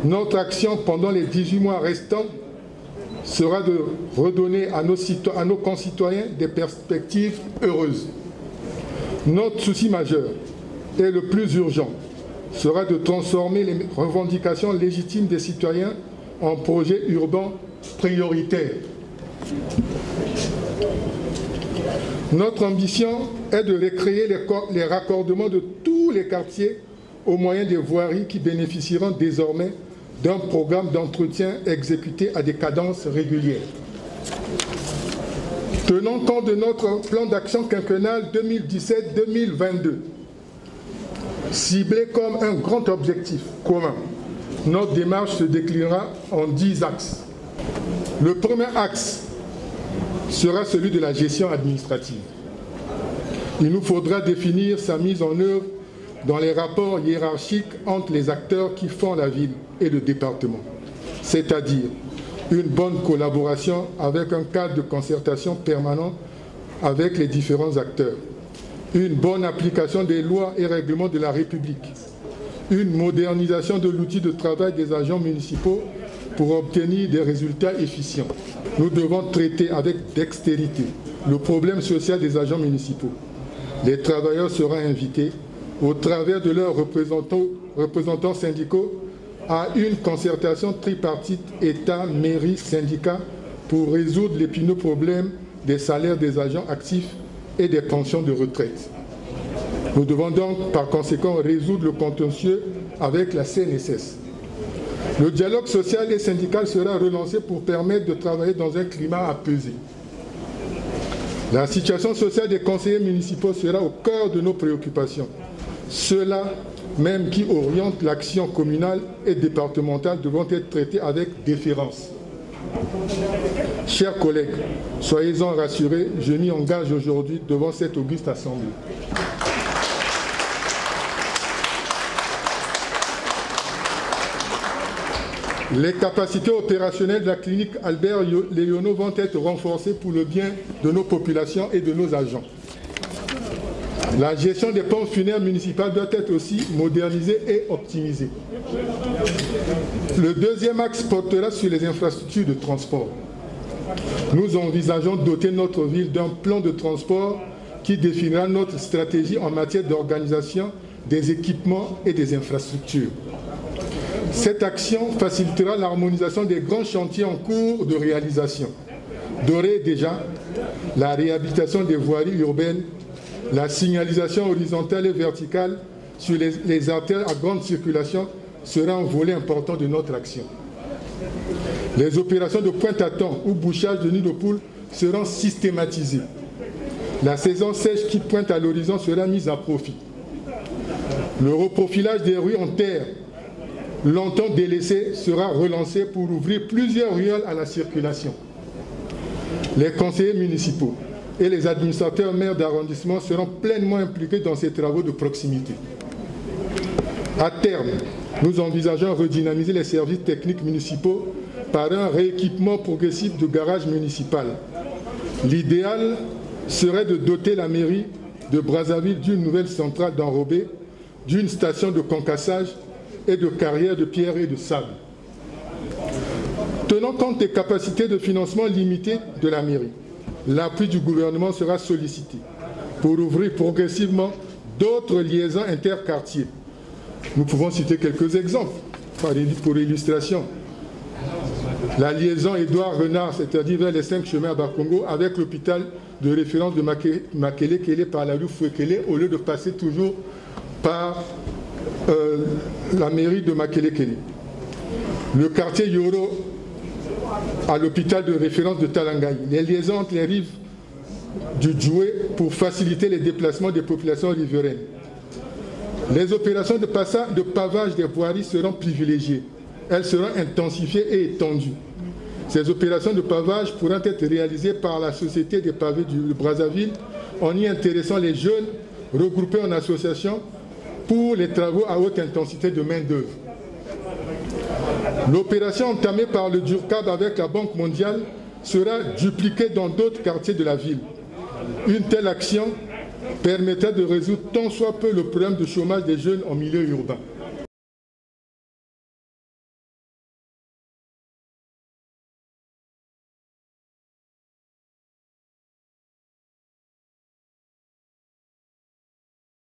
Notre action pendant les 18 mois restants sera de redonner à nos concitoyens des perspectives heureuses. Notre souci majeur et le plus urgent sera de transformer les revendications légitimes des citoyens en projets urbains prioritaires. Notre ambition est de recréer les raccordements de tous les quartiers au moyen des voiries qui bénéficieront désormais d'un programme d'entretien exécuté à des cadences régulières. Tenant compte de notre plan d'action quinquennal 2017-2022, ciblé comme un grand objectif commun, notre démarche se déclinera en 10 axes. Le premier axe sera celui de la gestion administrative. Il nous faudra définir sa mise en œuvre dans les rapports hiérarchiques entre les acteurs qui font la ville et le département, c'est-à-dire une bonne collaboration avec un cadre de concertation permanent avec les différents acteurs, une bonne application des lois et règlements de la République, une modernisation de l'outil de travail des agents municipaux pour obtenir des résultats efficients. Nous devons traiter avec dextérité le problème social des agents municipaux. Les travailleurs seront invités, au travers de leurs représentants syndicaux, à une concertation tripartite État, mairie, syndicats pour résoudre l'épineux problème des salaires des agents actifs et des pensions de retraite. Nous devons donc par conséquent résoudre le contentieux avec la CNSS. Le dialogue social et syndical sera relancé pour permettre de travailler dans un climat apaisé. La situation sociale des conseillers municipaux sera au cœur de nos préoccupations. Ceux-là même qui orientent l'action communale et départementale devront être traités avec déférence. Chers collègues, soyez-en rassurés, je m'y engage aujourd'hui devant cette auguste assemblée. Les capacités opérationnelles de la clinique Albert Léonneau vont être renforcées pour le bien de nos populations et de nos agents. La gestion des pompes funèbres municipales doit être aussi modernisée et optimisée. Le deuxième axe portera sur les infrastructures de transport. Nous envisageons de doter notre ville d'un plan de transport qui définira notre stratégie en matière d'organisation des équipements et des infrastructures. Cette action facilitera l'harmonisation des grands chantiers en cours de réalisation. D'ores et déjà, la réhabilitation des voiries urbaines, la signalisation horizontale et verticale sur les artères à grande circulation sera un volet important de notre action. Les opérations de pointe-à-temps ou bouchage de nids de poules seront systématisées. La saison sèche qui pointe à l'horizon sera mise à profit. Le reprofilage des rues en terre, longtemps délaissées, sera relancé pour ouvrir plusieurs ruelles à la circulation. Les conseillers municipaux et les administrateurs maires d'arrondissement seront pleinement impliqués dans ces travaux de proximité. À terme, nous envisageons de redynamiser les services techniques municipaux par un rééquipement progressif de garages municipaux. L'idéal serait de doter la mairie de Brazzaville d'une nouvelle centrale d'enrobé, d'une station de concassage et de carrières de pierre et de sable. Tenant compte des capacités de financement limitées de la mairie, l'appui du gouvernement sera sollicité pour ouvrir progressivement d'autres liaisons interquartiers. Nous pouvons citer quelques exemples pour illustration. La liaison Édouard Renard, c'est-à-dire vers les 5 chemins à Bakongo, avec l'hôpital de référence de Makele-Kele par la rue Fouekele, au lieu de passer toujours par la mairie de Makele-Kele. Le quartier Yoro à l'hôpital de référence de Talangaï. Les liaisons entre les rives du Djoué pour faciliter les déplacements des populations riveraines. Les opérations de pavage des voiries seront privilégiées. Elles seront intensifiées et étendues. Ces opérations de pavage pourront être réalisées par la Société des pavés de Brazzaville en y intéressant les jeunes regroupés en association pour les travaux à haute intensité de main-d'œuvre. L'opération entamée par le DURCAB avec la Banque mondiale sera dupliquée dans d'autres quartiers de la ville. Une telle action permettra de résoudre tant soit peu le problème de chômage des jeunes en milieu urbain.